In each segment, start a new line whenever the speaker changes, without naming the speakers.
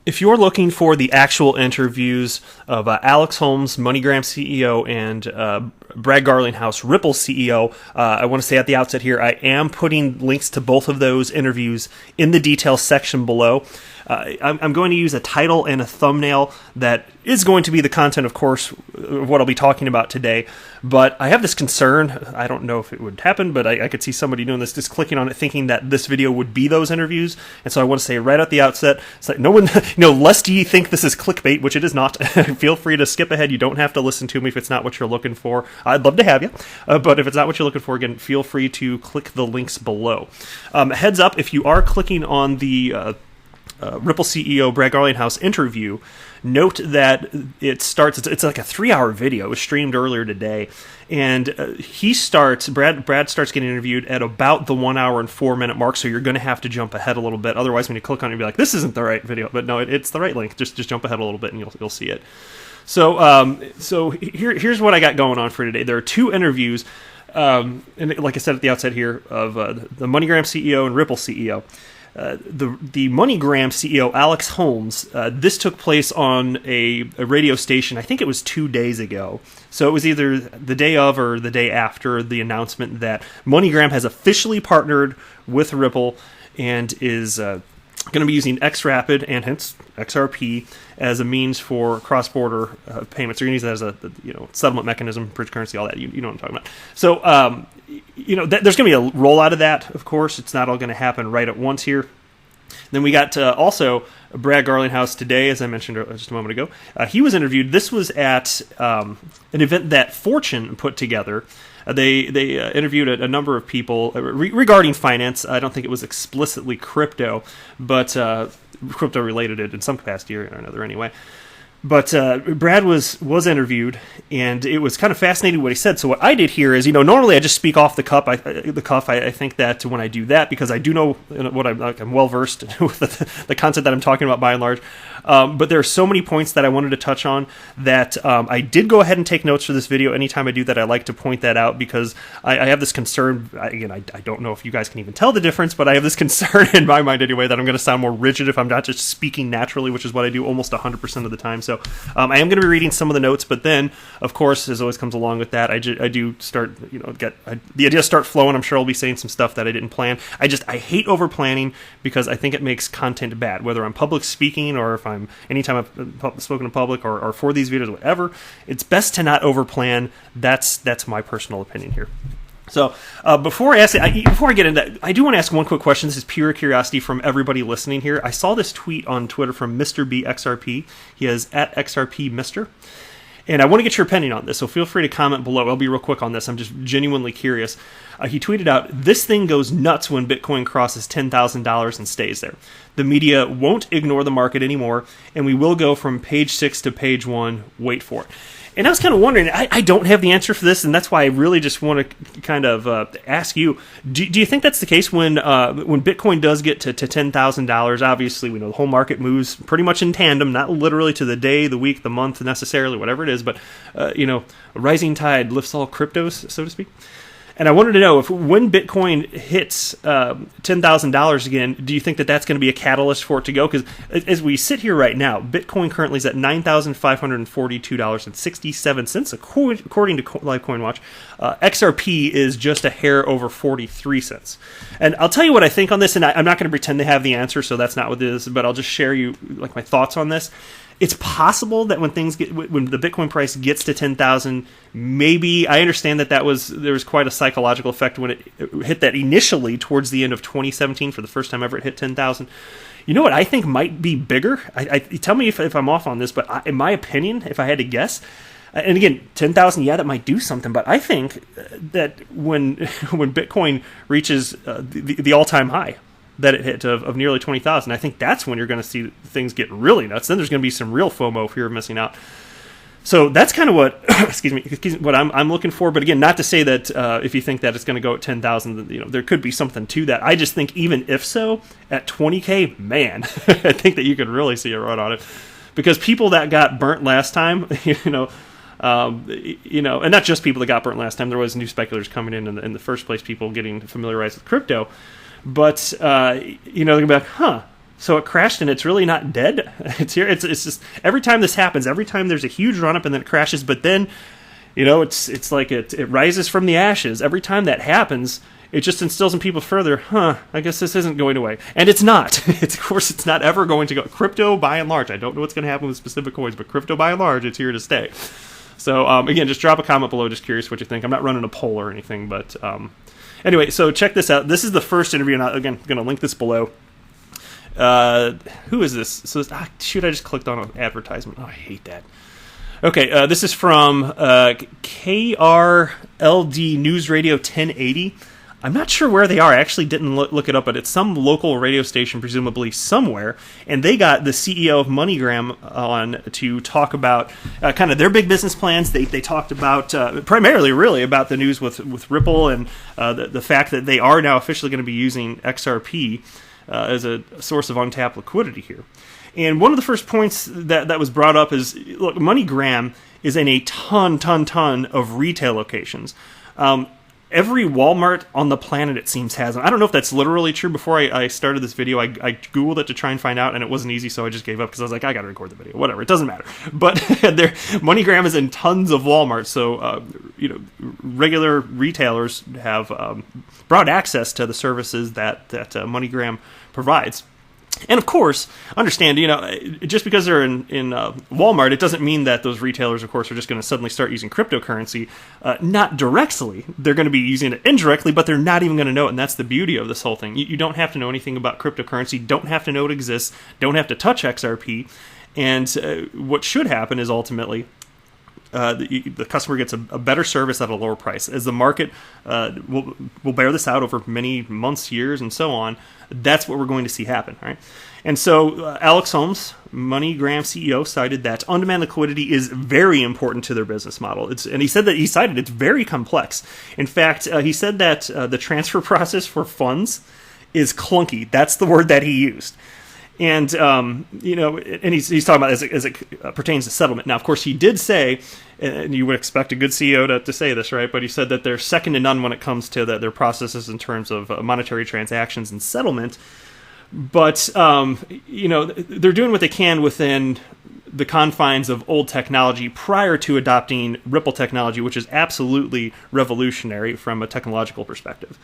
If you're looking for the actual interviews of Alex Holmes, MoneyGram CEO, and Brad Garlinghouse, Ripple CEO, I want to say at the outset here, I am putting links to both of those interviews in the details section below. I'm going to use a title and a thumbnail that is going to be the content, of course, of what I'll be talking about today. But I have this concern. I don't know if it would happen, but I could see somebody doing this, just clicking on it, thinking that this video would be those interviews. And so I want to say right at the outset, it's like no one, lest you think this is clickbait, which it is not. Feel free to skip ahead. You don't have to listen to me if it's not what you're looking for. I'd love to have you, but if it's not what you're looking for, again, feel free to click the links below. Heads up, if you are clicking on the Ripple CEO Brad Garlinghouse interview, note that it starts. It's like a 3-hour video. It was streamed earlier today, and Brad starts getting interviewed at about the 1 hour and 4 minute mark. So you're going to have to jump ahead a little bit. Otherwise, when you click on it, you'll be like, "This isn't the right video." But no, it's the right link. Just jump ahead a little bit, and you'll see it. So here's what I got going on for today. There are 2 interviews, and like I said at the outset here, of the MoneyGram CEO and Ripple CEO. The MoneyGram CEO, Alex Holmes, this took place on a radio station, I think it was 2 days ago. So it was either the day of or the day after the announcement that MoneyGram has officially partnered with Ripple and is going to be using XRapid and hence XRP as a means for cross-border payments. They're going to use that as a settlement mechanism, bridge currency, all that. You know what I'm talking about. So there's going to be a rollout of that. Of course, it's not all going to happen right at once here. Then we got also Brad Garlinghouse today, as I mentioned just a moment ago. He was interviewed. This was at an event that Fortune put together. They interviewed a number of people regarding finance. I don't think it was explicitly crypto, but crypto related in some capacity or another anyway. But Brad was interviewed, and it was kind of fascinating what he said. So what I did here is, normally I just speak off the cuff. I think that when I do that, because I do know what I'm well versed with the content that I'm talking about by and large. But there are so many points that I wanted to touch on that I did go ahead and take notes for this video. Anytime I do that, I like to point that out because I have this concern. I don't know if you guys can even tell the difference, but I have this concern in my mind anyway that I'm going to sound more rigid if I'm not just speaking naturally, which is what I do almost 100% of the time. So I am going to be reading some of the notes, but then, of course, as always comes along with that, I do start, the ideas start flowing. I'm sure I'll be saying some stuff that I didn't plan. I hate over planning because I think it makes content bad, whether I'm public speaking or if anytime I've spoken in public or for these videos, whatever. It's best to not over plan. That's my personal opinion here. So before I get into that, I do want to ask one quick question. This is pure curiosity from everybody listening here. I saw this tweet on Twitter from Mr. B XRP. He is at XRP Mr. And I want to get your opinion on this, so feel free to comment below. I'll be real quick on this. I'm just genuinely curious. He tweeted out, "This thing goes nuts when Bitcoin crosses $10,000 and stays there. The media won't ignore the market anymore, and we will go from page 6 to page 1. Wait for it." And I was kind of wondering, I don't have the answer for this, and that's why I really just want to kind of ask you, do you think that's the case when Bitcoin does get to $10,000? Obviously, we know the whole market moves pretty much in tandem, not literally to the day, the week, the month necessarily, whatever it is, but, a rising tide lifts all cryptos, so to speak. And I wanted to know if when Bitcoin hits $10,000 again, do you think that that's going to be a catalyst for it to go? Because as we sit here right now, Bitcoin currently is at $9,542.67, according to Live Coin Watch. XRP is just a hair over 43 cents. And I'll tell you what I think on this, and I'm not going to pretend to have the answer, so that's not what it is, but I'll just share you my thoughts on this. It's possible that when the Bitcoin price gets to 10,000, maybe I understand that there was quite a psychological effect when it hit that initially towards the end of 2017 for the first time ever it hit 10,000. You know what I think might be bigger? Tell me if I'm off on this, but in my opinion, if I had to guess, and again, 10,000, yeah, that might do something, but I think that when Bitcoin reaches the all-time high that it hit of nearly 20,000, I think that's when you're going to see things get really nuts. Then there's going to be some real FOMO, fear of missing out. So that's kind of what what I'm looking for. But again, not to say that if you think that it's going to go at 10,000, there could be something to that. I just think even if so, at 20K, man, I think that you could really see a run on it, because people that got burnt last time, and not just people that got burnt last time. There was new speculators coming in the first place, people getting familiarized with crypto. But, they're going to be like, So it crashed, and it's really not dead. It's here. It's just every time this happens, every time there's a huge run up and then it crashes, but then, it's like it rises from the ashes. Every time that happens, it just instills in people further, I guess this isn't going away. And it's not. Of course, it's not ever going to go. Crypto, by and large, I don't know what's going to happen with specific coins, but crypto, by and large, it's here to stay. So, again, just drop a comment below. Just curious what you think. I'm not running a poll or anything, but anyway, so check this out. This is the first interview, and I'm going to link this below. Who is this? So, shoot, I just clicked on an advertisement. Oh, I hate that. Okay, this is from KRLD News Radio 1080. I'm not sure where they are. I actually didn't look it up, but it's some local radio station, presumably somewhere. And they got the CEO of MoneyGram on to talk about kind of their big business plans. They talked about primarily, really, about the news with Ripple and the fact that they are now officially going to be using XRP as a source of untapped liquidity here. And one of the first points that was brought up is, look, MoneyGram is in a ton of retail locations. Every Walmart on the planet, it seems, has them. I don't know if that's literally true. Before I started this video, I Googled it to try and find out, and it wasn't easy, so I just gave up because I was like, I got to record the video. Whatever, it doesn't matter. But MoneyGram is in tons of Walmarts, so regular retailers have broad access to the services that MoneyGram provides. And of course, understand, just because they're in Walmart, it doesn't mean that those retailers, of course, are just going to suddenly start using cryptocurrency. Not directly. They're going to be using it indirectly, but they're not even going to know it. And that's the beauty of this whole thing. You don't have to know anything about cryptocurrency, don't have to know it exists, don't have to touch XRP. And what should happen is ultimately the customer gets a better service at a lower price. As the market will bear this out over many months, years, and so on, that's what we're going to see happen, right? And so Alex Holmes, MoneyGram CEO, cited that on-demand liquidity is very important to their business model. And he cited it's very complex. In fact, he said that the transfer process for funds is clunky. That's the word that he used. And and he's talking about as it pertains to settlement. Now, of course, he did say, and you would expect a good CEO to say this, right? But he said that they're second to none when it comes to their processes in terms of monetary transactions and settlement. But they're doing what they can within the confines of old technology prior to adopting Ripple technology, which is absolutely revolutionary from a technological perspective.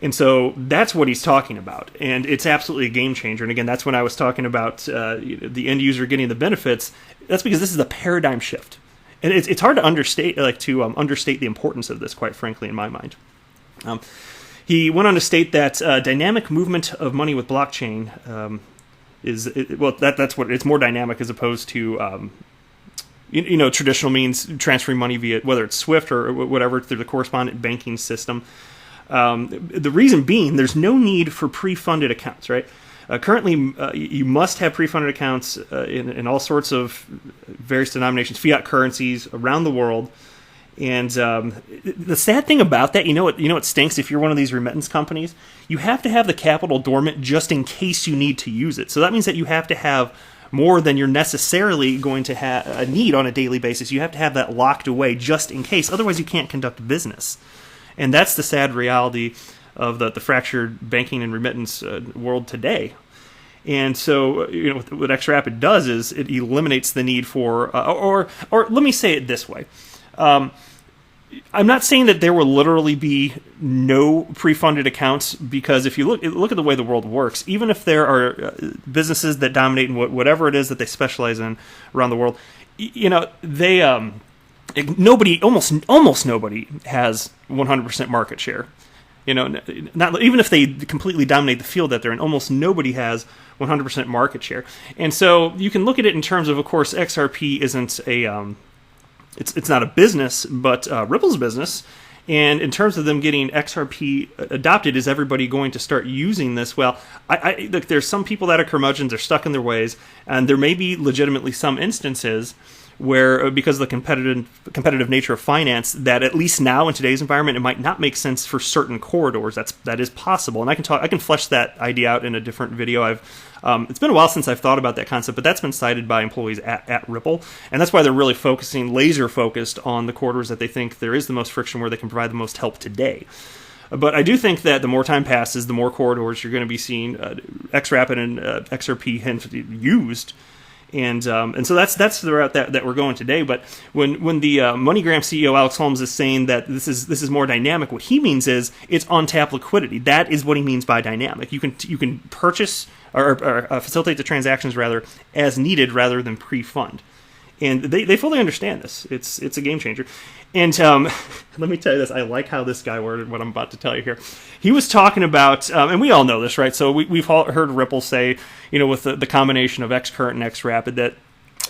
And so that's what he's talking about, and it's absolutely a game changer. And again, that's when I was talking about the end user getting the benefits. That's because this is a paradigm shift, and it's hard to understate the importance of this, quite frankly, in my mind. He went on to state that dynamic movement of money with blockchain that's what it's more dynamic as opposed to traditional means transferring money via whether it's SWIFT or whatever through the correspondent banking system. The reason being, there's no need for pre-funded accounts, right? Currently, you must have pre-funded accounts in all sorts of various denominations, fiat currencies around the world. And the sad thing about that, what stinks if you're one of these remittance companies, you have to have the capital dormant just in case you need to use it. So that means that you have to have more than you're necessarily going to need on a daily basis. You have to have that locked away just in case. Otherwise, you can't conduct business. And that's the sad reality of the fractured banking and remittance world today. And so, what XRapid does is it eliminates the need for, or let me say it this way. I'm not saying that there will literally be no pre-funded accounts, because if you look at the way the world works, even if there are businesses that dominate in whatever it is that they specialize in around the world, they almost nobody has 100% market share. Not even if they completely dominate the field that they're in, almost nobody has 100% market share. And so you can look at it in terms of course, XRP isn't it's not a business, but Ripple's business. And in terms of them getting XRP adopted, is everybody going to start using this? Well, look, there's some people that are curmudgeons, they're stuck in their ways, and there may be legitimately some instances where, because of the competitive nature of finance, that at least now in today's environment, it might not make sense for certain corridors. That is possible, and I can flesh that idea out in a different video. It's been a while since I've thought about that concept, but that's been cited by employees at Ripple, and that's why they're really laser focused on the corridors that they think there is the most friction, where they can provide the most help today. But I do think that the more time passes, the more corridors you're going to be seeing XRapid and XRP used. And so that's the route that we're going today. But when the MoneyGram CEO Alex Holmes is saying that this is more dynamic, what he means is it's on tap liquidity. That is what he means by dynamic. You can purchase or facilitate the transactions rather as needed rather than pre-fund. And they fully understand this. It's a game changer. And let me tell you this. I like how this guy worded what I'm about to tell you here. He was talking about, and we all know this, right? So we've all heard Ripple say, with the combination of XCurrent and XRapid, that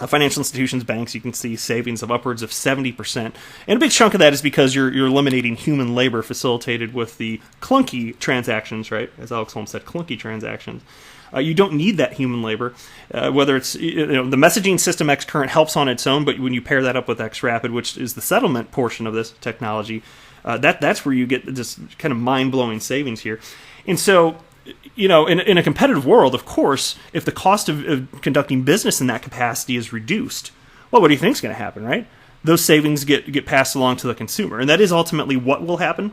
financial institutions, banks, you can see savings of upwards of 70%. And a big chunk of that is because you're eliminating human labor facilitated with the clunky transactions, right? As Alex Holmes said, clunky transactions. You don't need that human labor, whether it's the messaging system XCurrent helps on its own, but when you pair that up with XRapid, which is the settlement portion of this technology, that's where you get this kind of mind-blowing savings here. And so, in a competitive world, of course, if the cost of conducting business in that capacity is reduced, well, what do you think is going to happen, right? Those savings get passed along to the consumer, and that is ultimately what will happen.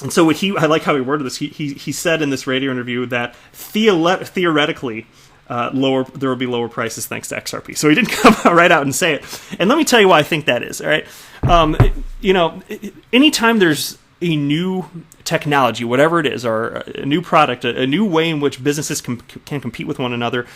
And so I like how he worded this. He said in this radio interview that theoretically there will be lower prices thanks to XRP. So he didn't come right out and say it. And let me tell you why I think that is. All right, anytime there's a new technology, whatever it is, or a new product, a new way in which businesses can compete with one another,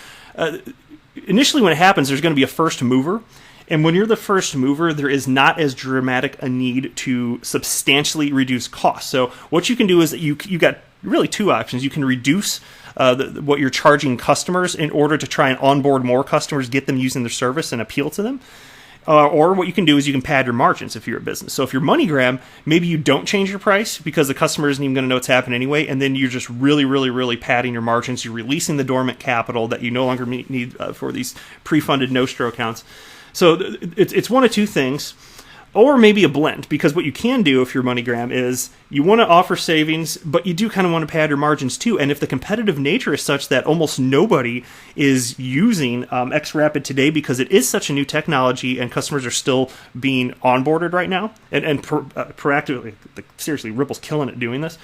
initially when it happens, there's going to be a first mover. And when you're the first mover, there is not as dramatic a need to substantially reduce costs. So what you can do is that you got really two options. You can reduce what you're charging customers in order to try and onboard more customers, get them using their service and appeal to them. Or what you can do is you can pad your margins if you're a business. So if you're MoneyGram, maybe you don't change your price because the customer isn't even going to know what's happening anyway, and then you're just really, really, really padding your margins. You're releasing the dormant capital that you no longer need for these pre-funded Nostro accounts. So it's one of two things, or maybe a blend, because what you can do if you're MoneyGram is you want to offer savings, but you do kind of want to pad your margins too. And if the competitive nature is such that almost nobody is using XRapid today because it is such a new technology and customers are still being onboarded right now, and proactively, seriously, Ripple's killing it doing this.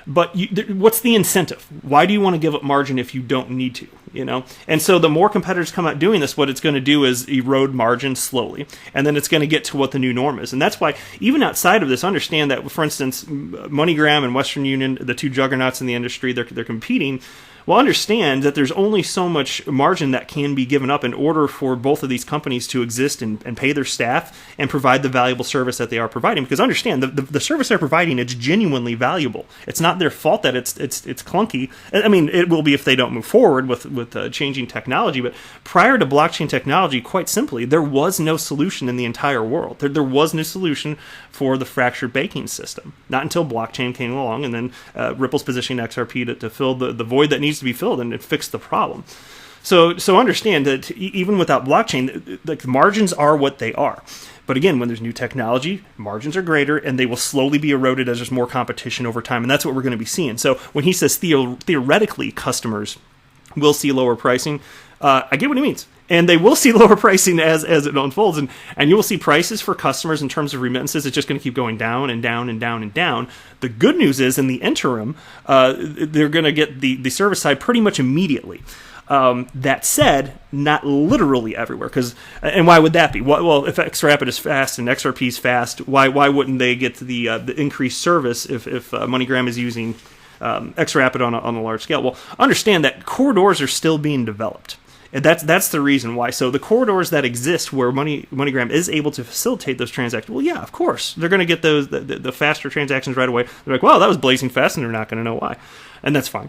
But what's the incentive? Why do you want to give up margin if you don't need to? And so the more competitors come out doing this, what it's going to do is erode margin slowly, and then it's going to get to what the new norm is. And that's why, even outside of this, understand that, for instance, MoneyGram and Western Union, the two juggernauts in the industry, they're competing. Well, understand that there's only so much margin that can be given up in order for both of these companies to exist and pay their staff and provide the valuable service that they are providing. Because understand, the service they're providing, it's genuinely valuable. It's not their fault that it's clunky. I mean, it will be if they don't move forward with changing technology. But prior to blockchain technology, quite simply, there was no solution in the entire world. There was no solution for the fractured banking system. Not until blockchain came along, and then Ripple's positioning XRP to fill the void that needs to be filled and fix the problem. So understand that even without blockchain, the margins are what they are. But again, when there's new technology, margins are greater, and they will slowly be eroded as there's more competition over time. And that's what we're going to be seeing. So when he says theoretically customers will see lower pricing, I get what he means. And they will see lower pricing as it unfolds. And you will see prices for customers in terms of remittances. It's just going to keep going down and down and down and down. The good news is, in the interim, they're going to get the service side pretty much immediately. That said, not literally everywhere. And why would that be? Well, if XRapid is fast and XRP is fast, why wouldn't they get the increased service if MoneyGram is using XRapid on a large scale? Well, understand that corridors are still being developed. And that's the reason why. So the corridors that exist where MoneyGram is able to facilitate those transactions, well, yeah, of course. They're going to get those the faster transactions right away. They're like, wow, that was blazing fast, and they're not going to know why. And that's fine.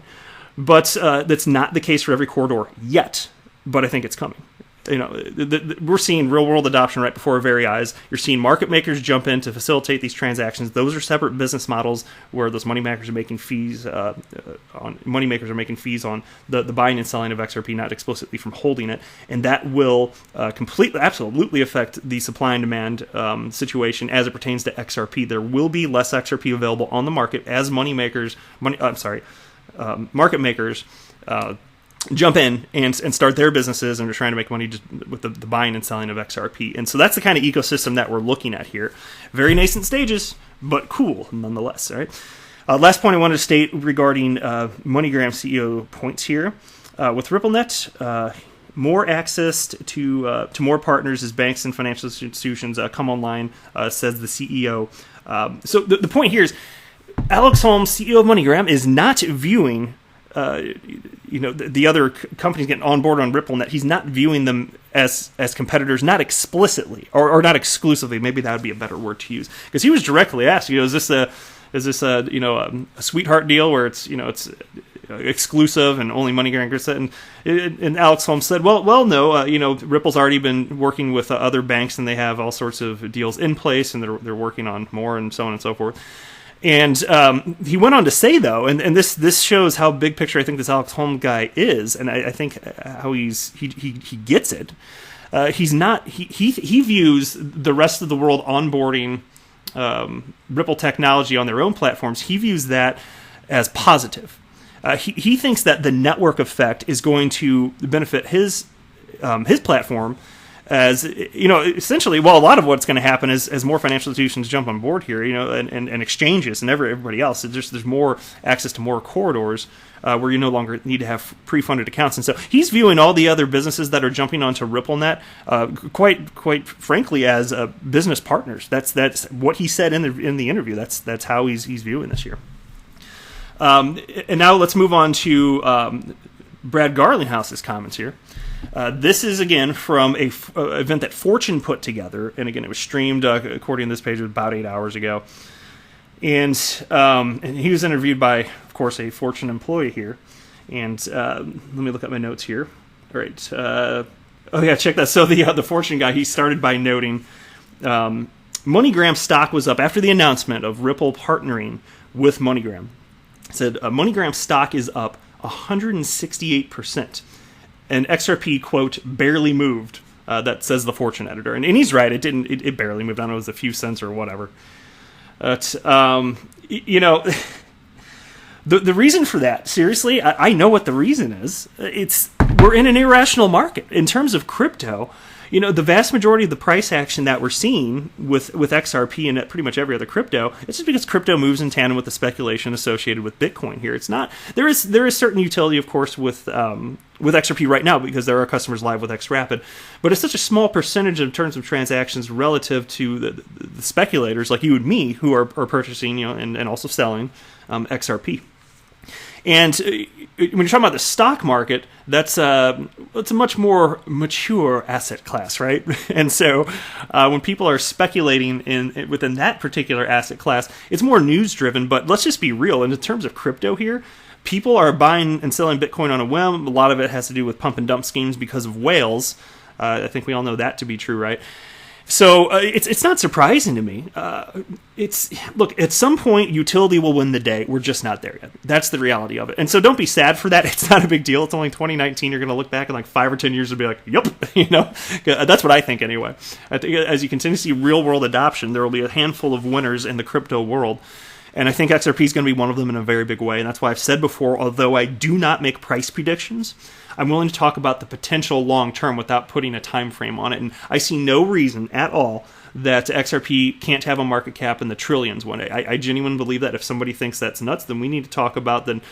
But that's not the case for every corridor yet. But I think it's coming. We're seeing real-world adoption right before our very eyes. You're seeing market makers jump in to facilitate these transactions. Those are separate business models where those money makers are making fees on the buying and selling of XRP, not explicitly from holding it, and that will absolutely affect the supply and demand situation as it pertains to XRP. There will be less XRP available on the market as market makers. Jump in and start their businesses, and they're trying to make money just with the buying and selling of XRP. And so that's the kind of ecosystem that we're looking at here. Very nascent stages, but cool nonetheless. All right. Last point I wanted to state regarding MoneyGram CEO points here. With RippleNet, more access to more partners as banks and financial institutions come online, says the CEO. So the point here is Alex Holmes, CEO of MoneyGram, is not viewing the other companies getting on board on RippleNet. He's not viewing them as competitors, not explicitly or not exclusively. Maybe that would be a better word to use, because he was directly asked, is this a sweetheart deal where it's exclusive and only MoneyGram gets it? And Alex Holmes said, well, no, Ripple's already been working with other banks, and they have all sorts of deals in place, and they're working on more, and so on and so forth. And he went on to say, though, and this shows how big picture I think this Alex Holmes guy is, and I think how he gets it. He views the rest of the world onboarding Ripple technology on their own platforms. He views that as positive. He thinks that the network effect is going to benefit his platform. As essentially, a lot of what's going to happen is as more financial institutions jump on board here, and exchanges and everybody else, there's more access to more corridors where you no longer need to have pre-funded accounts. And so he's viewing all the other businesses that are jumping onto RippleNet quite frankly as business partners. That's what he said in the interview. That's how he's viewing this year. And now let's move on to Brad Garlinghouse's comments here. This is, again, from a event that Fortune put together. And, again, it was streamed, according to this page, about 8 hours ago. And he was interviewed by, of course, a Fortune employee here. And let me look at my notes here. All right. Check that. So the Fortune guy, he started by noting MoneyGram stock was up after the announcement of Ripple partnering with MoneyGram. It said MoneyGram stock is up 168%. And XRP, quote, barely moved. That says the Fortune editor, and he's right. It barely moved. I don't know, it was a few cents or whatever. The reason for that, seriously, I know what the reason is. We're in an irrational market in terms of crypto. The vast majority of the price action that we're seeing with XRP and pretty much every other crypto, it's just because crypto moves in tandem with the speculation associated with Bitcoin here. It's not, there is certain utility, of course, with XRP right now, because there are customers live with XRapid, but it's such a small percentage in terms of transactions relative to the speculators like you and me who are purchasing, and also selling XRP. And when you're talking about the stock market, it's a much more mature asset class, right? And so when people are speculating within that particular asset class, it's more news driven. But let's just be real. And in terms of crypto here, people are buying and selling Bitcoin on a whim. A lot of it has to do with pump and dump schemes because of whales. I think we all know that to be true, right? So it's not surprising to me. Look, at some point, utility will win the day. We're just not there yet. That's the reality of it. And so don't be sad for that. It's not a big deal. It's only 2019. You're going to look back in like 5 or 10 years and be like, yep, That's what I think anyway. I think as you continue to see real-world adoption, there will be a handful of winners in the crypto world. And I think XRP is going to be one of them in a very big way. And that's why I've said before, although I do not make price predictions, I'm willing to talk about the potential long-term without putting a time frame on it. And I see no reason at all that XRP can't have a market cap in the trillions one day. I genuinely believe that. If somebody thinks that's nuts, then we need to talk about the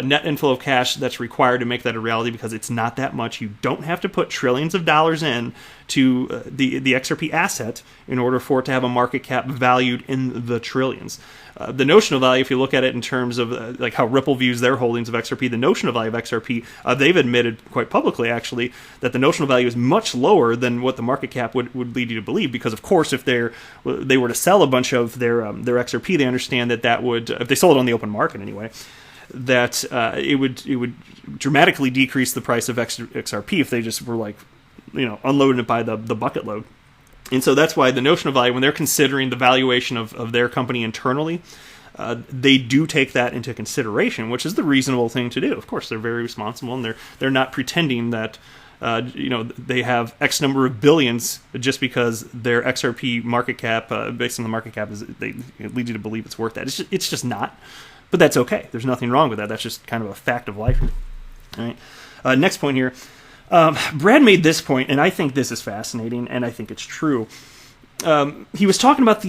net inflow of cash that's required to make that a reality, because it's not that much. You don't have to put trillions of dollars in to the XRP asset in order for it to have a market cap valued in the trillions. The notional value, if you look at it in terms of like how Ripple views their holdings of XRP, the notional value of XRP, they've admitted quite publicly, actually, that the notional value is much lower than what the market cap would lead you to believe. Because, of course, if they were to sell a bunch of their XRP, they understand that would, if they sold it on the open market anyway, that it would dramatically decrease the price of XRP if they just were like, unloading it by the bucket load. And so that's why the notional value, when they're considering the valuation of their company internally, they do take that into consideration, which is the reasonable thing to do. Of course, they're very responsible, and they're not pretending that they have X number of billions just because their XRP market cap, based on the market cap, it leads you to believe it's worth that. It's just not. But that's okay. There's nothing wrong with that. That's just kind of a fact of life. All right. Next point here. Brad made this point, and I think this is fascinating, and I think it's true. he was talking about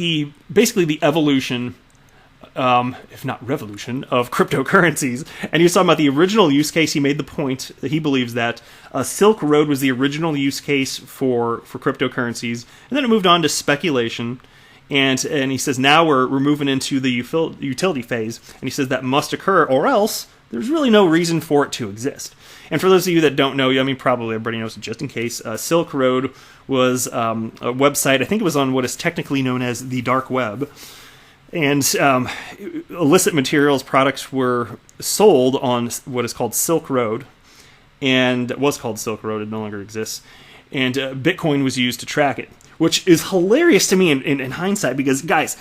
basically the evolution, if not revolution, of cryptocurrencies. And he was talking about the original use case. He made the point that he believes that Silk Road was the original use case for cryptocurrencies. And then it moved on to speculation. And he says now we're moving into the utility phase. And he says that must occur, or else there's really no reason for it to exist. And for those of you that don't know, I mean, probably everybody knows, just in case, Silk Road was a website. I think it was on what is technically known as the dark web. And illicit materials, products were sold on what is called Silk Road. And it was called Silk Road. It no longer exists. And Bitcoin was used to track it, which is hilarious to me in hindsight, because, guys,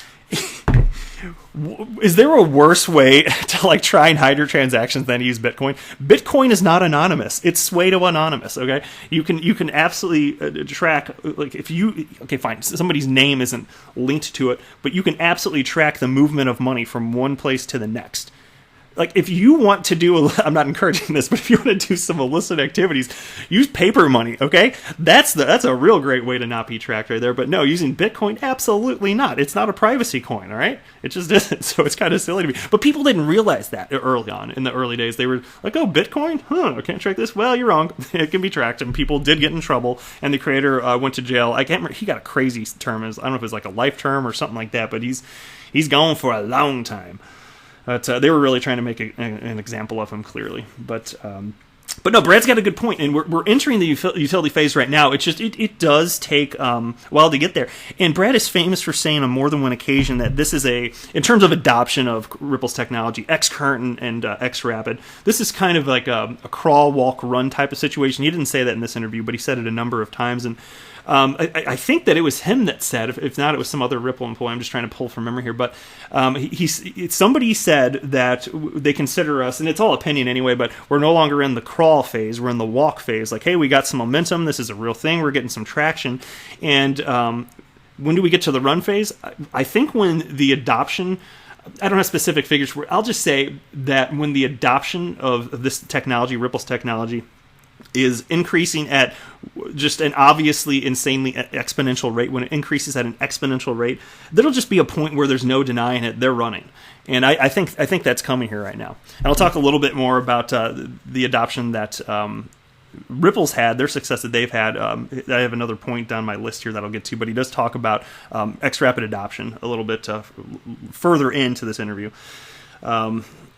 is there a worse way to like try and hide your transactions than to use Bitcoin? Bitcoin is not anonymous. It's sway to anonymous. Okay, you can absolutely track, like, if you, okay, fine, somebody's name isn't linked to it, but you can absolutely track the movement of money from one place to the next. Like, if you want to do, I'm not encouraging this, but if you want to do some illicit activities, use paper money, okay? That's a real great way to not be tracked right there. But no, using Bitcoin, absolutely not. It's not a privacy coin, all right? It just isn't. So it's kind of silly to me. But people didn't realize that early on, in the early days. They were like, oh, Bitcoin? I can't track this. Well, you're wrong. It can be tracked. And people did get in trouble. And the creator went to jail. I can't remember. He got a crazy term. I don't know if it was like a life term or something like that. But he's gone for a long time. But they were really trying to make an example of him, clearly. But no, Brad's got a good point, and we're entering the utility phase right now. It's just it does take a while to get there. And Brad is famous for saying on more than one occasion that this is in terms of adoption of Ripple's technology, Xcurrent and Xrapid, this is kind of like a crawl, walk, run type of situation. He didn't say that in this interview, but he said it a number of times. And I think that it was him that said, if not, it was some other Ripple employee. I'm just trying to pull from memory here. But somebody said that they consider us, and it's all opinion anyway, but we're no longer in the crawl phase. We're in the walk phase. Like, hey, we got some momentum. This is a real thing. We're getting some traction. And when do we get to the run phase? I think when the adoption, I don't have specific figures for it. I'll just say that when the adoption of this technology, Ripple's technology, is increasing at just an obviously insanely exponential rate, when it increases at an exponential rate, there'll just be a point where there's no denying it. They're running. And I think that's coming here right now. And I'll talk a little bit more about the adoption that Ripple's had, their success that they've had. I have another point down my list here that I'll get to, but he does talk about Xrapid adoption a little bit further into this interview.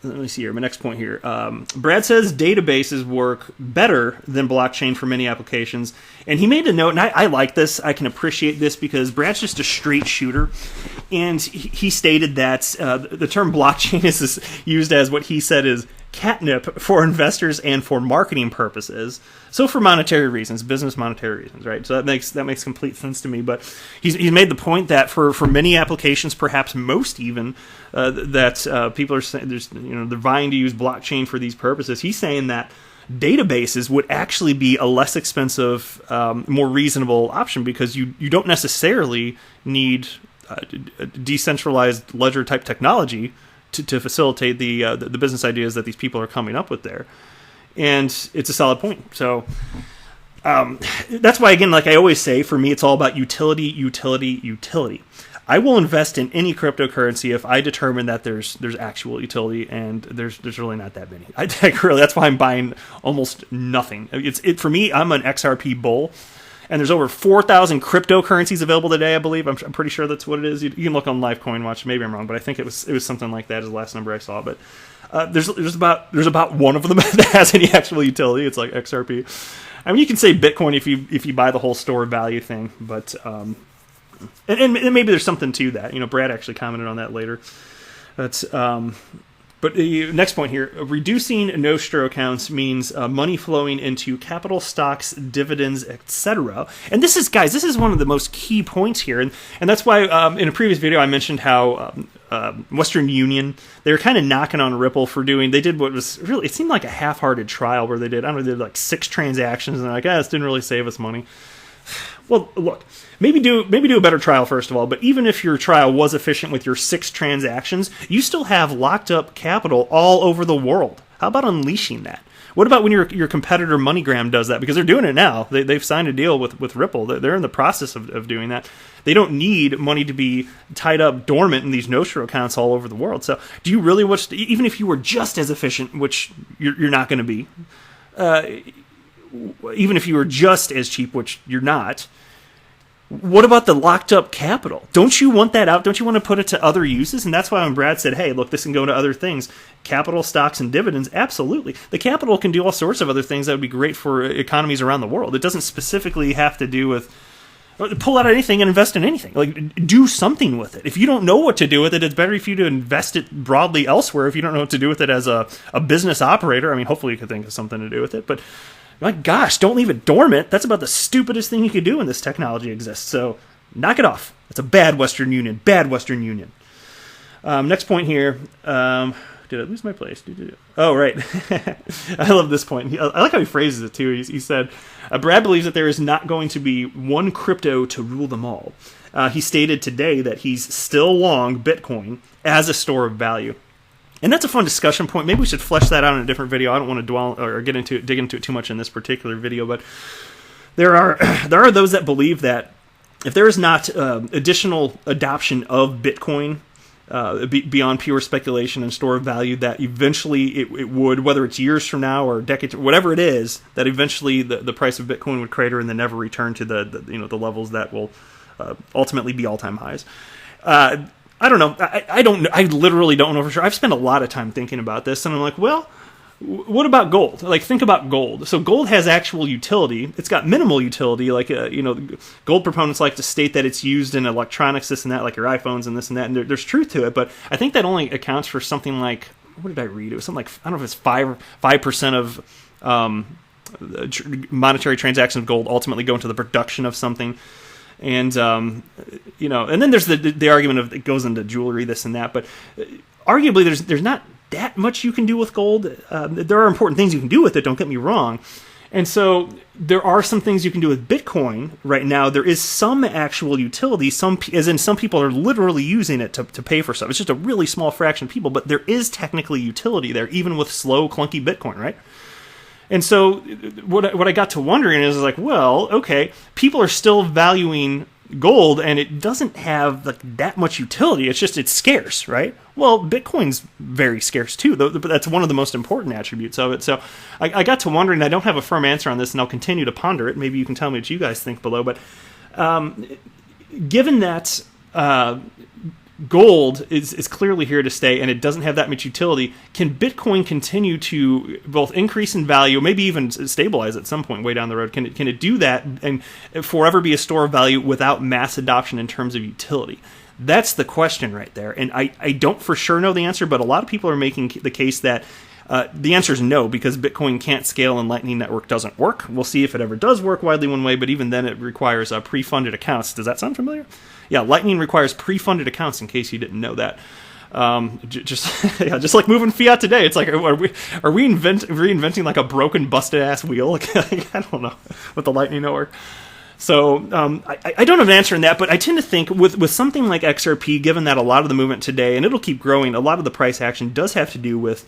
Let me see here. My next point here. Brad says databases work better than blockchain for many applications. And he made a note, and I like this. I can appreciate this because Brad's just a straight shooter. And he stated that the term blockchain is used as what he said is catnip for investors and for marketing purposes. So for monetary reasons, business monetary reasons, right? So that makes complete sense to me. But he's made the point that for many applications, perhaps most even, that people are saying they're vying to use blockchain for these purposes. He's saying that databases would actually be a less expensive, more reasonable option because you don't necessarily need decentralized ledger type technology to facilitate the business ideas that these people are coming up with there. And it's a solid point. So that's why, again, like I always say, for me, it's all about utility, utility, utility. I will invest in any cryptocurrency if I determine that there's actual utility, and there's really not that many. That's why I'm buying almost nothing. For me, I'm an XRP bull. And there's over 4,000 cryptocurrencies available today, I believe. I'm pretty sure that's what it is. You can look on Lifecoin Watch. Maybe I'm wrong, but I think it was something like that is the last number I saw. But there's about one of them that has any actual utility. It's like XRP. I mean, you can say Bitcoin if you buy the whole store value thing, but and maybe there's something to that. Brad actually commented on that later. That's But the next point here, reducing no-stro accounts means money flowing into capital, stocks, dividends, etc. And this is one of the most key points here. And that's why in a previous video I mentioned how Western Union, they were kind of knocking on Ripple for they did what was really, it seemed like a half-hearted trial where they did like 6 transactions and they're like, this didn't really save us money. Well, look, maybe do a better trial first of all, but even if your trial was efficient with your 6 transactions, you still have locked up capital all over the world. How about unleashing that? What about when your competitor MoneyGram does that? Because they're doing it now. They've signed a deal with Ripple. They're in the process of doing that. They don't need money to be tied up dormant in these Nostro accounts all over the world. So do you really wish, even if you were just as efficient, which you're not going to be, even if you were just as cheap, which you're not, what about the locked up capital? Don't you want that out? Don't you want to put it to other uses? And that's why when Brad said, hey, look, this can go to other things, capital, stocks, and dividends, absolutely. The capital can do all sorts of other things that would be great for economies around the world. It doesn't specifically have to do with pull out anything and invest in anything. Like, do something with it. If you don't know what to do with it, it's better for you to invest it broadly elsewhere. If you don't know what to do with it as a business operator, I mean, hopefully you could think of something to do with it, but my gosh, don't leave it dormant. That's about the stupidest thing you could do when this technology exists. So knock it off. It's a bad Western Union. Bad Western Union. Next point here. Did I lose my place? Oh, right. I love this point. I like how he phrases it, too. He said, Brad believes that there is not going to be one crypto to rule them all. He stated today that he's still long Bitcoin as a store of value. And that's a fun discussion point. Maybe we should flesh that out in a different video. I don't want to dwell or dig into it too much in this particular video, but there are those that believe that if there is not additional adoption of Bitcoin beyond pure speculation and store of value, that eventually it would, whether it's years from now or decades, whatever it is, that eventually the price of Bitcoin would crater and then never return to the levels that will ultimately be all-time highs. I don't know. I don't. I literally don't know for sure. I've spent a lot of time thinking about this, and I'm like, well, what about gold? Like, think about gold. So gold has actual utility. It's got minimal utility. Like, gold proponents like to state that it's used in electronics, this and that, like your iPhones and this and that. And there's truth to it, but I think that only accounts for something like, what did I read? It was something like, I don't know if it's 5% of monetary transactions of gold ultimately go into the production of something. And, and then there's the argument of it goes into jewelry, this and that. But arguably, there's not that much you can do with gold. There are important things you can do with it, don't get me wrong. And so there are some things you can do with Bitcoin right now. There is some actual utility, as in some people are literally using it to pay for stuff. It's just a really small fraction of people, but there is technically utility there, even with slow, clunky Bitcoin, right? And so what I got to wondering is like, well, okay, people are still valuing gold and it doesn't have that much utility. It's scarce, right? Well, Bitcoin's very scarce too, but that's one of the most important attributes of it. So I got to wondering, I don't have a firm answer on this and I'll continue to ponder it. Maybe you can tell me what you guys think below, but given that gold is clearly here to stay and it doesn't have that much utility, can Bitcoin continue to both increase in value, maybe even stabilize at some point way down the road? Can it do that and forever be a store of value without mass adoption in terms of utility? That's the question right there. And I don't for sure know the answer, but a lot of people are making the case that the answer is no, because Bitcoin can't scale and Lightning Network doesn't work. We'll see if it ever does work widely one way, but even then it requires pre-funded accounts. Does that sound familiar? Yeah, Lightning requires pre-funded accounts, in case you didn't know that. Just like moving fiat today, it's like, are we reinventing like a broken, busted-ass wheel? Like, I don't know, with the Lightning Network. So I don't have an answer in that, but I tend to think with something like XRP, given that a lot of the movement today, and it'll keep growing, a lot of the price action does have to do with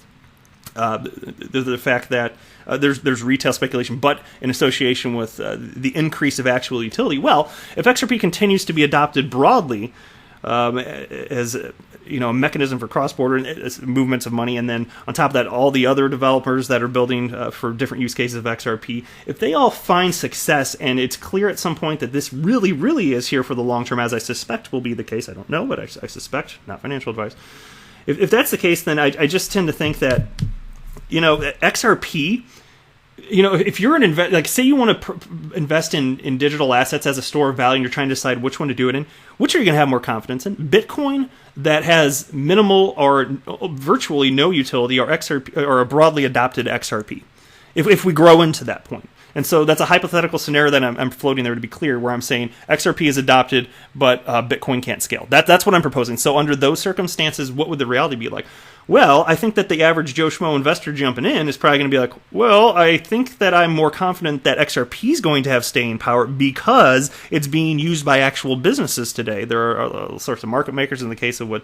the fact that there's retail speculation, but in association with the increase of actual utility. Well, if XRP continues to be adopted broadly as a mechanism for cross-border movements of money, and then on top of that, all the other developers that are building for different use cases of XRP, if they all find success, and it's clear at some point that this really, really is here for the long term, as I suspect will be the case. I don't know, but I suspect, not financial advice. If that's the case, then I just tend to think that XRP, if you're an investor, like say you want to invest in digital assets as a store of value and you're trying to decide which one to do it in, which are you going to have more confidence in? Bitcoin that has minimal or virtually no utility, or XRP, or a broadly adopted XRP, if we grow into that point. And so that's a hypothetical scenario that I'm floating there, to be clear, where I'm saying XRP is adopted, but Bitcoin can't scale. That's what I'm proposing. So under those circumstances, what would the reality be like? Well, I think that the average Joe Schmo investor jumping in is probably going to be like, well, I think that I'm more confident that XRP is going to have staying power because it's being used by actual businesses today. There are all sorts of market makers in the case of what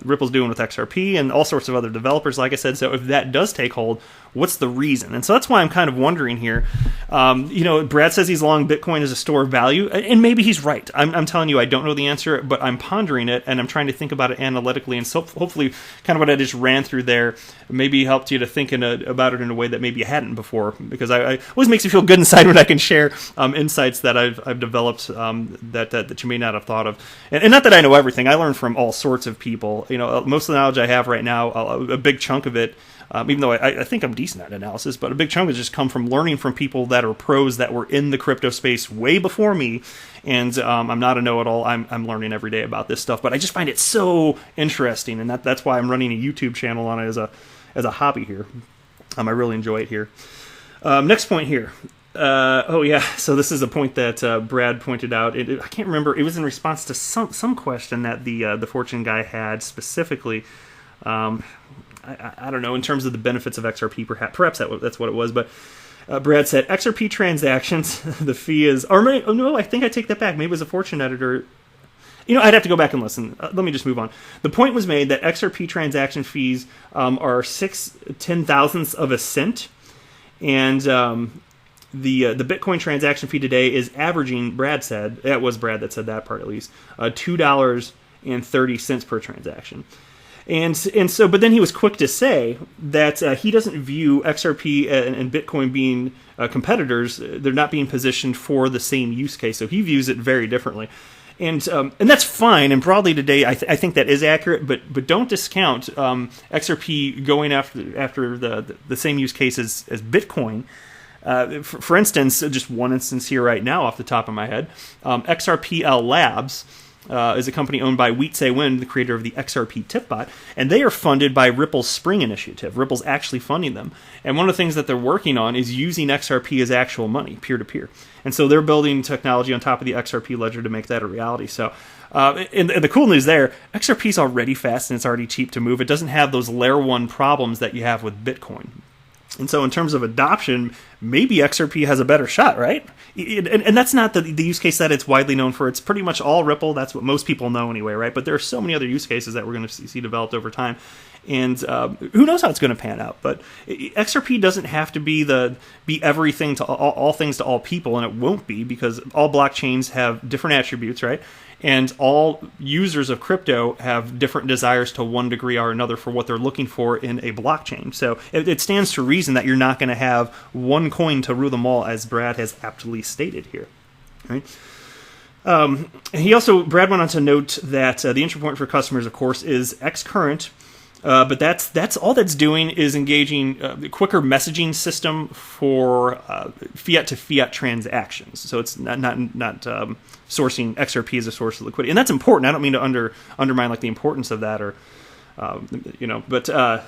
Ripple's doing with XRP and all sorts of other developers, like I said. So if that does take hold, what's the reason? And so that's why I'm kind of wondering here. Brad says he's long Bitcoin as a store of value, and maybe he's right. I'm telling you, I don't know the answer, but I'm pondering it, and I'm trying to think about it analytically, and so hopefully kind of what I just ran through there maybe helped you to think about it in a way that maybe you hadn't before, because I always makes me feel good inside when I can share insights that I've developed that you may not have thought of. And not that I know everything. I learn from all sorts of people. Most of the knowledge I have right now, a big chunk of it, even though I think I'm decent at analysis, but a big chunk has just come from learning from people that are pros that were in the crypto space way before me. And I'm not a know-it-all. I'm learning every day about this stuff, but I just find it so interesting, and that's why I'm running a YouTube channel on it as a hobby here. I really enjoy it here. Next point here. So this is a point that Brad pointed out. I can't remember. It was in response to some question that the Fortune guy had specifically. I don't know, in terms of the benefits of XRP, perhaps that's what it was, but Brad said, XRP transactions, the fee is, no, I think I take that back. Maybe it was a Fortune editor. I'd have to go back and listen. Let me just move on. The point was made that XRP transaction fees are 6/10,000ths of a cent, and the Bitcoin transaction fee today is averaging, Brad said, that was Brad that said that part at least, $2.30 per transaction. And so, but then he was quick to say that he doesn't view XRP and Bitcoin being competitors. They're not being positioned for the same use case. So he views it very differently. And that's fine. And broadly today, I think that is accurate. But don't discount XRP going after the same use case as Bitcoin. For instance, just one instance here right now off the top of my head, XRPL Labs is a company owned by Wietse Wind, the creator of the XRP Tipbot, and they are funded by Ripple's Spring Initiative. Ripple's actually funding them. And one of the things that they're working on is using XRP as actual money, peer-to-peer. And so they're building technology on top of the XRP ledger to make that a reality. So, and the cool news there, XRP is already fast and it's already cheap to move. It doesn't have those layer 1 problems that you have with Bitcoin. And so in terms of adoption, maybe XRP has a better shot, right? And that's not the use case that it's widely known for. It's pretty much all Ripple. That's what most people know anyway, right? But there are so many other use cases that we're going to see developed over time. And who knows how it's going to pan out. But XRP doesn't have to be everything to all things to all people, and it won't be, because all blockchains have different attributes, right? And all users of crypto have different desires to one degree or another for what they're looking for in a blockchain. So it stands to reason that you're not going to have one coin to rule them all, as Brad has aptly stated here. Right? Brad went on to note that the entry point for customers, of course, is Xcurrent. But that's all that's doing is engaging a quicker messaging system for fiat to fiat transactions. So it's not sourcing XRP as a source of liquidity, and that's important. I don't mean to undermine like the importance of that, or but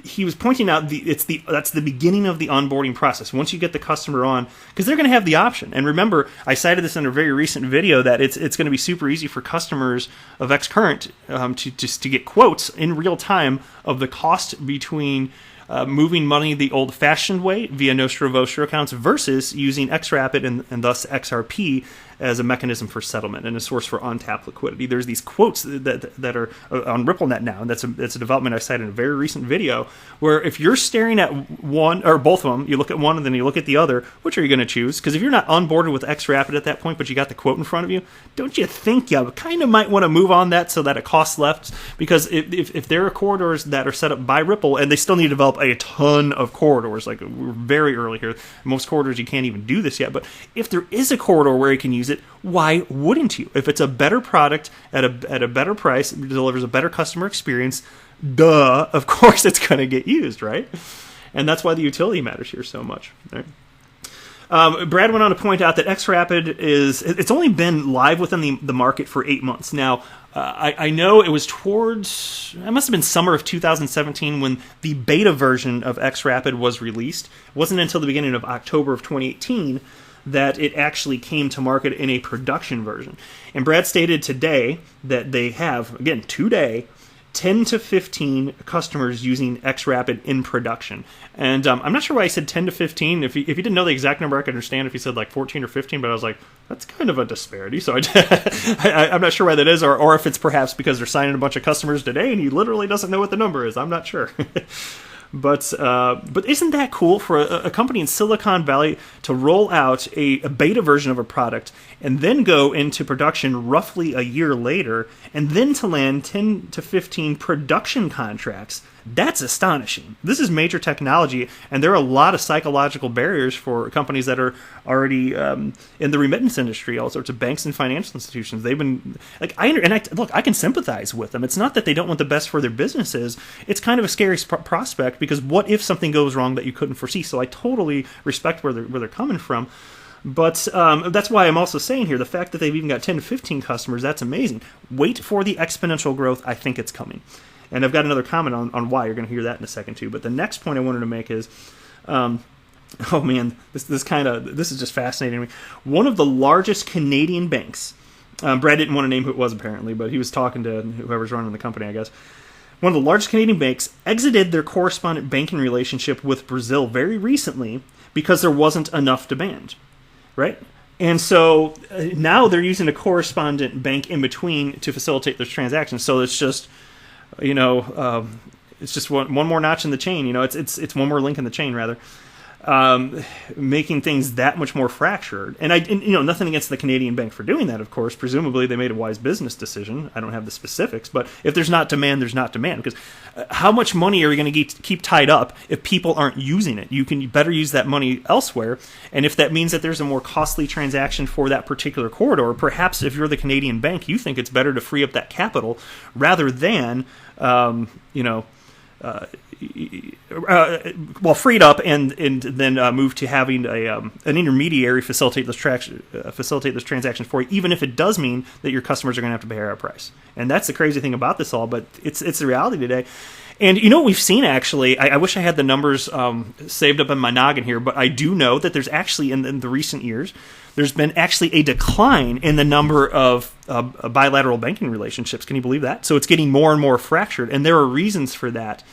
he was pointing out that's the beginning of the onboarding process. Once you get the customer on, because they're going to have the option. And remember, I cited this in a very recent video that it's going to be super easy for customers of Xcurrent to get quotes in real time of the cost between moving money the old-fashioned way via Nostro Vostro accounts versus using XRapid and thus XRP as a mechanism for settlement and a source for untapped liquidity. There's these quotes that are on RippleNet now, and that's a development I cited in a very recent video, where if you're staring at one or both of them, you look at one and then you look at the other, which are you going to choose? Because if you're not onboarded with XRapid at that point, but you got the quote in front of you, don't you think you kind of might want to move on that so that it costs less? Because if there are corridors that are set up by Ripple, and they still need to develop a ton of corridors, like we're very early here, most corridors you can't even do this yet, but if there is a corridor where you can use it, why wouldn't you? If it's a better product at a better price, it delivers a better customer experience, of course it's going to get used, right? And that's why the utility matters here so much, right? Brad went on to point out that XRapid it's only been live within the market for 8 months. Now, I know it was it must have been summer of 2017 when the beta version of XRapid was released. It wasn't until the beginning of October of 2018 that it actually came to market in a production version. And Brad stated today that they have, again, today, 10 to 15 customers using XRapid in production. And I'm not sure why I said 10 to 15. If you didn't know the exact number, I could understand if he said like 14 or 15, but I was like, that's kind of a disparity. So I'm not sure why that is, or if it's perhaps because they're signing a bunch of customers today and he literally doesn't know what the number is. I'm not sure. But isn't that cool for a company in Silicon Valley to roll out a beta version of a product and then go into production roughly a year later and then to land 10 to 15 production contracts? That's astonishing. This is major technology, and there are a lot of psychological barriers for companies that are already in the remittance industry, all sorts of banks and financial institutions. They've been like, I can sympathize with them. It's not that they don't want the best for their businesses. It's kind of a scary prospect, because what if something goes wrong that you couldn't foresee? So I totally respect where they're coming from. But that's why I'm also saying here, the fact that they've even got 10 to 15 customers, that's amazing. Wait for the exponential growth. I think it's coming. And I've got another comment on why. You're going to hear that in a second too. But the next point I wanted to make is, oh man, this is just fascinating to me. One of the largest Canadian banks, Brad didn't want to name who it was apparently, but he was talking to whoever's running the company, I guess. One of the largest Canadian banks exited their correspondent banking relationship with Brazil very recently because there wasn't enough demand, right? And so now they're using a correspondent bank in between to facilitate those transactions. So it's just, it's just one more notch in the chain. It's one more link in the chain, rather, making things that much more fractured. And nothing against the Canadian bank for doing that, of course. Presumably they made a wise business decision. I don't have the specifics, but if there's not demand, there's not demand. Because how much money are you going to keep tied up if people aren't using it? You can better use that money elsewhere. And if that means that there's a more costly transaction for that particular corridor, perhaps if you're the Canadian bank, you think it's better to free up that capital rather than, freed up and then move to having an intermediary facilitate those transactions for you, even if it does mean that your customers are going to have to pay a higher price. And that's the crazy thing about this all, but it's the reality today. And what we've seen, actually, I wish I had the numbers saved up in my noggin here, but I do know that there's actually, in the recent years, there's been actually a decline in the number of bilateral banking relationships. Can you believe that? So it's getting more and more fractured, and there are reasons for that.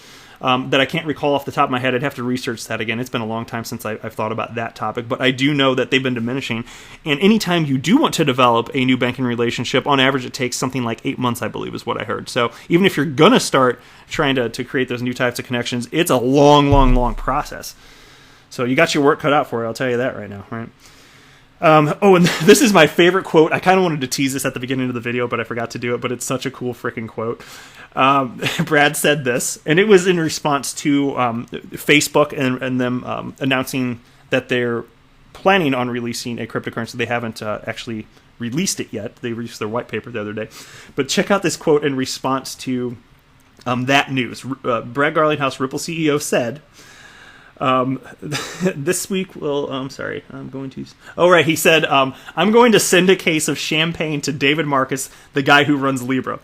That I can't recall off the top of my head. I'd have to research that again. It's been a long time since I've thought about that topic, but I do know that they've been diminishing. And anytime you do want to develop a new banking relationship, on average it takes something like 8 months, I believe, is what I heard. So even if you're going to start trying to create those new types of connections, it's a long, long, long process. So you got your work cut out for you, I'll tell you that right now, right? And this is my favorite quote. I kind of wanted to tease this at the beginning of the video, but I forgot to do it, but it's such a cool freaking quote. Brad said this, and it was in response to Facebook and them announcing that they're planning on releasing a cryptocurrency. They haven't actually released it yet. They released their white paper the other day. But check out this quote in response to that news. Brad Garlinghouse, Ripple CEO, said, this week will, he said, I'm going to send a case of champagne to David Marcus, the guy who runs Libra.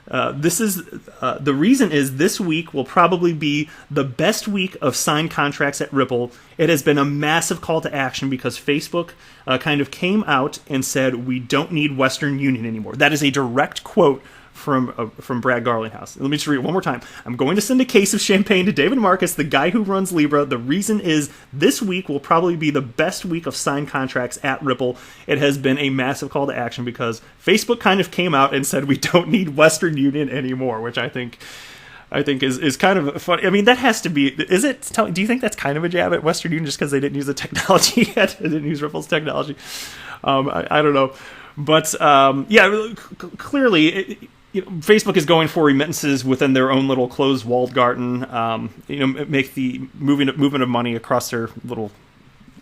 The reason is this week will probably be the best week of signed contracts at Ripple. It has been a massive call to action because Facebook kind of came out and said, we don't need Western Union anymore. That is a direct quote from Brad Garlinghouse. Let me just read it one more time. I'm going to send a case of champagne to David Marcus, the guy who runs Libra. The reason is this week will probably be the best week of signed contracts at Ripple. It has been a massive call to action because Facebook kind of came out and said we don't need Western Union anymore, which I think is kind of funny. I mean, that has to be. Is it? Do you think that's kind of a jab at Western Union just because they didn't use the technology yet? They didn't use Ripple's technology. I don't know, but clearly. Facebook is going for remittances within their own little closed walled garden. Make the movement of money across their little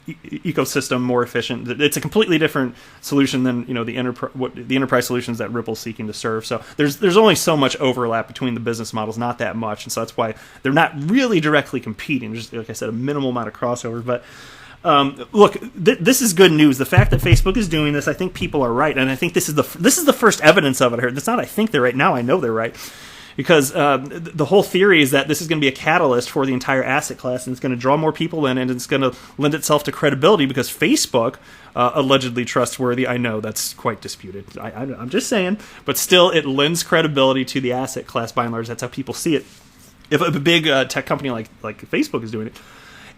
ecosystem more efficient. It's a completely different solution than the enterprise solutions that Ripple's seeking to serve. So there's only so much overlap between the business models, not that much, and so that's why they're not really directly competing. There's, like I said, a minimal amount of crossover, but. Look, this is good news. The fact that Facebook is doing this, I think people are right, and I think this is the first evidence of it. It's not I think they're right now. I know they're right. because the whole theory is that this is going to be a catalyst for the entire asset class, and it's going to draw more people in, and it's going to lend itself to credibility because Facebook, allegedly trustworthy. I know that's quite disputed. I'm just saying, but still, it lends credibility to the asset class by and large. That's how people see it. If a big tech company like Facebook is doing it.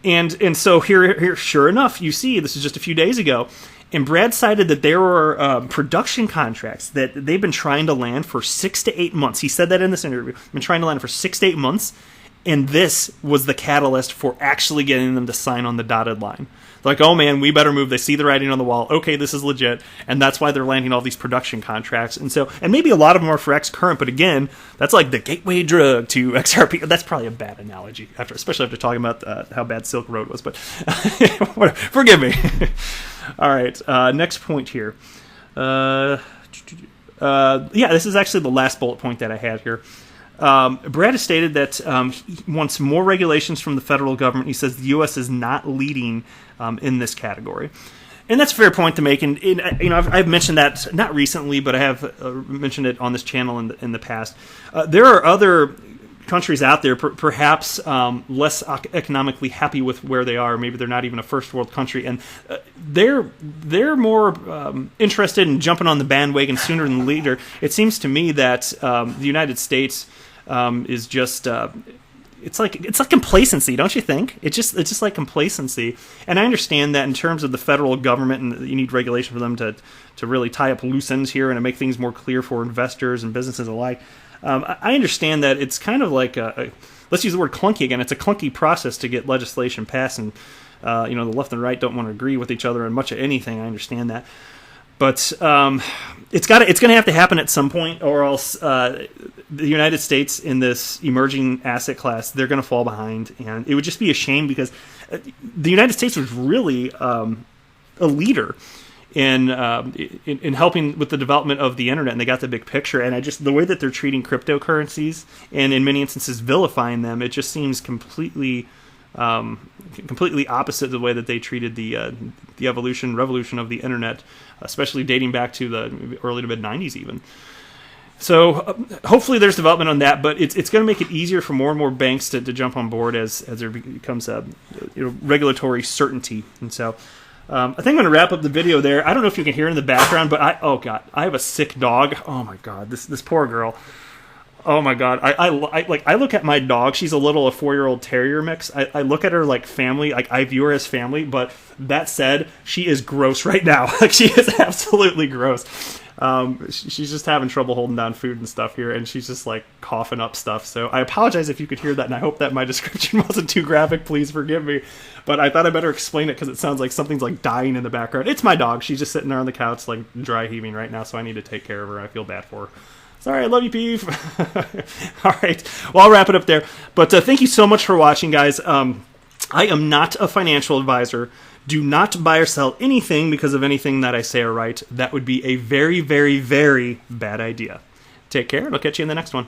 And so here, sure enough, you see, this is just a few days ago, and Brad cited that there were production contracts that they've been trying to land for 6 to 8 months. He said that in this interview. Been trying to land for 6 to 8 months, and this was the catalyst for actually getting them to sign on the dotted line. They're like, oh man, we better move. They see the writing on the wall. Okay, this is legit, and that's why they're landing all these production contracts. And so, and maybe a lot of them are for X-Current, but again, that's like the gateway drug to XRP. That's probably a bad analogy, especially after talking about how bad Silk Road was. But forgive me. All right, next point here. Yeah, this is actually the last bullet point that I had here. Brad has stated that he wants more regulations from the federal government. He says the U.S. is not leading in this category. And that's a fair point to make. And I've mentioned that, not recently, but I have mentioned it on this channel in the past. There are other countries out there, perhaps less economically happy with where they are. Maybe they're not even a first world country, and they're more interested in jumping on the bandwagon sooner than later. It seems to me that the United States is just it's like complacency, don't you think? It's just like complacency. And I understand that in terms of the federal government, and you need regulation for them to really tie up loose ends here and to make things more clear for investors and businesses alike. I understand that it's kind of like let's use the word clunky again. It's a clunky process to get legislation passed, and the left and right don't want to agree with each other on much of anything. I understand that, but it's going to have to happen at some point, or else the United States in this emerging asset class, they're going to fall behind, and it would just be a shame because the United States was really a leader in helping with the development of the internet, and they got the big picture. And the way that they're treating cryptocurrencies, and in many instances vilifying them, it just seems completely opposite the way that they treated the revolution of the internet, especially dating back to the early to mid 90s even. So hopefully there's development on that, but it's going to make it easier for more and more banks to jump on board as there becomes a regulatory certainty. And so I think I'm going to wrap up the video there. I don't know if you can hear it in the background, but I have a sick dog. Oh my God, this poor girl. Oh my God, I look at my dog. She's a 4-year-old terrier mix. I look at her like family. Like I view her as family. But that said, she is gross right now. Like she is absolutely gross. She's just having trouble holding down food and stuff here, and she's just like coughing up stuff. So I apologize if you could hear that, and I hope that my description wasn't too graphic. Please forgive me. But I thought I better explain it because it sounds like something's like dying in the background. It's my dog. She's just sitting there on the couch like dry heaving right now, so I need to take care of her. I feel bad for her. Sorry, I love you, Peeve. All right. Well, I'll wrap it up there. But thank you so much for watching, guys. I am not a financial advisor. Do not buy or sell anything because of anything that I say or write. That would be a very, very, very bad idea. Take care, and I'll catch you in the next one.